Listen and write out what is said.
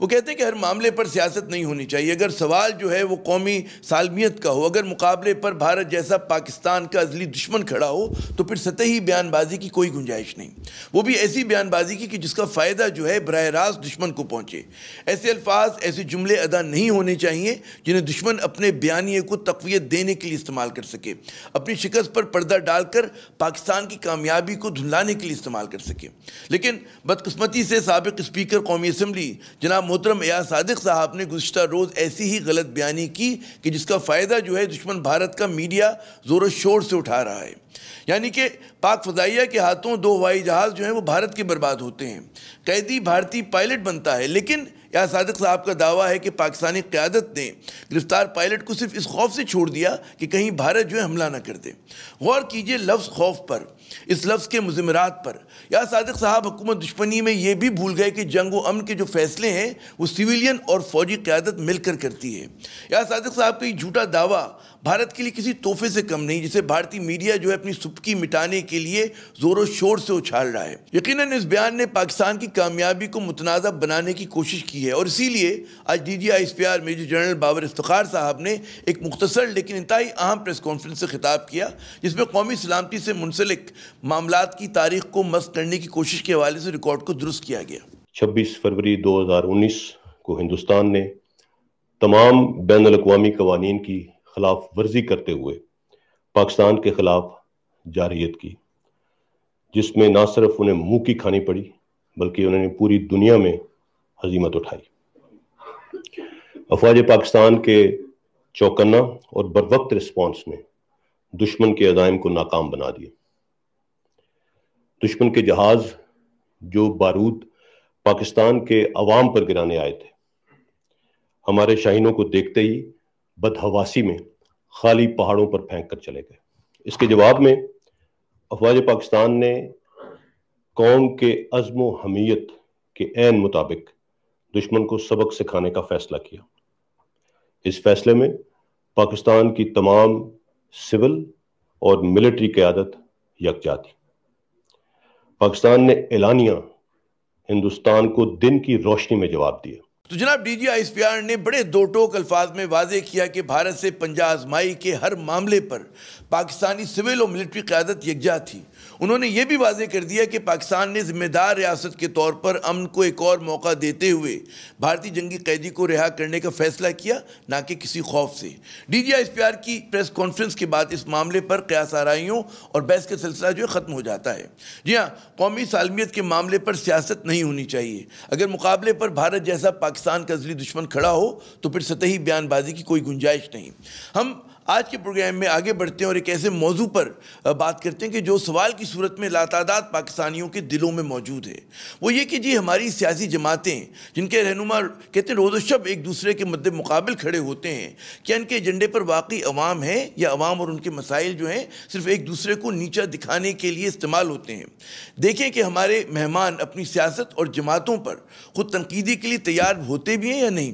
وہ کہتے ہیں کہ ہر معاملے پر سیاست نہیں ہونی چاہیے. اگر سوال جو ہے وہ قومی سالمیت کا ہو, اگر مقابلے پر بھارت جیسا پاکستان کا ازلی دشمن کھڑا ہو, تو پھر سطحی بیان بازی کی کوئی گنجائش نہیں, وہ بھی ایسی بیان بازی کی کہ جس کا فائدہ جو ہے براہ راست دشمن کو پہنچے. ایسے الفاظ, ایسے جملے ادا نہیں ہونے چاہیے جنہیں دشمن اپنے بیانیے کو تقویت دینے کے لیے استعمال کر سکے, اپنی شکست پر پردہ ڈال کر پاکستان کی کامیابی کو دھندلانے کے لیے استعمال کر سکے. لیکن بدقسمتی سے سابق اسپیکر قومی اسمبلی جناب محترم ایاز صادق صاحب نے گزشتہ روز ایسی ہی غلط بیانی کی کہ جس کا فائدہ جو ہے دشمن بھارت کا میڈیا زور و شور سے اٹھا رہا ہے. یعنی کہ پاک فضائیہ کے ہاتھوں 2 ہوائی جہاز جو ہیں وہ بھارت کے برباد ہوتے ہیں, قیدی بھارتی پائلٹ بنتا ہے. لیکن ایاز صادق صاحب کا دعویٰ ہے کہ پاکستانی قیادت نے گرفتار پائلٹ کو صرف اس خوف سے چھوڑ دیا کہ کہیں بھارت جو ہے حملہ نہ کر دے. غور کیجئے لفظ خوف پر, اس لفظ کے مضمرات پر. ایاز صادق صاحب حکومت دشمنی میں یہ بھی بھول گئے کہ جنگ و امن کے جو فیصلے ہیں وہ سیویلین اور فوجی قیادت مل کر کرتی ہے. ایاز صادق صاحب کا یہ جھوٹا دعویٰ بھارت کے لیے کسی تحفے سے کم نہیں جسے بھارتی میڈیا جو ہے اپنی سبکی مٹانے کے لیے زور و شور سے اچھال رہا ہے. یقیناً اس بیان نے پاکستان کی کامیابی کو متنازع بنانے کی کوشش کی ہے, اور اسی لیے آج DGI major general Babar Iftikhar صاحب نے ایک مختصر لیکن انتہائی اہم پریس کانفرنس سے خطاب کیا, جس میں قومی سلامتی سے منسلک معاملات کی تاریخ کو مسخ کرنے کی کوشش کے حوالے سے ریکارڈ کو درست کیا گیا. 26 فروری 2019 کو ہندوستان نے تمام بین الاقوامی قوانین کی خلاف ورزی کرتے ہوئے پاکستان کے خلاف جارحیت کی, جس میں نہ صرف انہیں منہ کی کھانی پڑی بلکہ انہوں نے پوری دنیا میں ہزیمت اٹھائی. افواج پاکستان کے چوکنا اور بروقت رسپانس نے دشمن کے عزائم کو ناکام بنا دیا. دشمن کے جہاز جو بارود پاکستان کے عوام پر گرانے آئے تھے, ہمارے شاہینوں کو دیکھتے ہی بدحواسی میں خالی پہاڑوں پر پھینک کر چلے گئے. اس کے جواب میں افواج پاکستان نے قوم کے عزم و حمیت کے عین مطابق دشمن کو سبق سکھانے کا فیصلہ کیا. اس فیصلے میں پاکستان کی تمام سول اور ملٹری قیادت یکجا تھی. پاکستان نے اعلانیہ ہندوستان کو دن کی روشنی میں جواب دیا. تو جناب DGI نے بڑے دو ٹوک الفاظ میں واضح کیا کہ بھارت سے پنجہ آزمائی کے ہر معاملے پر پاکستانی سول اور ملٹری قیادت یکجا تھی. انہوں نے یہ بھی واضح کر دیا کہ پاکستان نے ذمہ دار ریاست کے طور پر امن کو ایک اور موقع دیتے ہوئے بھارتی جنگی قیدی کو رہا کرنے کا فیصلہ کیا, نہ کہ کسی خوف سے. DGI کی پریس کانفرنس کے بعد اس معاملے پر قیاس آرائیوں اور بحث کا سلسلہ جو ختم ہو جاتا ہے. جی ہاں, قومی سالمیت کے معاملے پر سیاست نہیں ہونی چاہیے. اگر مقابلے پر بھارت جیسا پاکستان کا ازلی دشمن کھڑا ہو تو پھر سطحی بیان بازی کی کوئی گنجائش نہیں. ہم آج کے پروگرام میں آگے بڑھتے ہیں اور ایک ایسے موضوع پر بات کرتے ہیں کہ جو سوال کی صورت میں لاتعداد پاکستانیوں کے دلوں میں موجود ہے. وہ یہ کہ جی ہماری سیاسی جماعتیں جن کے رہنما کہتے ہیں روز و شب ایک دوسرے کے مد مقابل کھڑے ہوتے ہیں, کیا ان کے ایجنڈے پر واقعی عوام ہیں یا عوام اور ان کے مسائل جو ہیں صرف ایک دوسرے کو نیچا دکھانے کے لیے استعمال ہوتے ہیں؟ دیکھیں کہ ہمارے مہمان اپنی سیاست اور جماعتوں پر خود تنقیدی کے لیے تیار ہوتے بھی ہیں یا نہیں.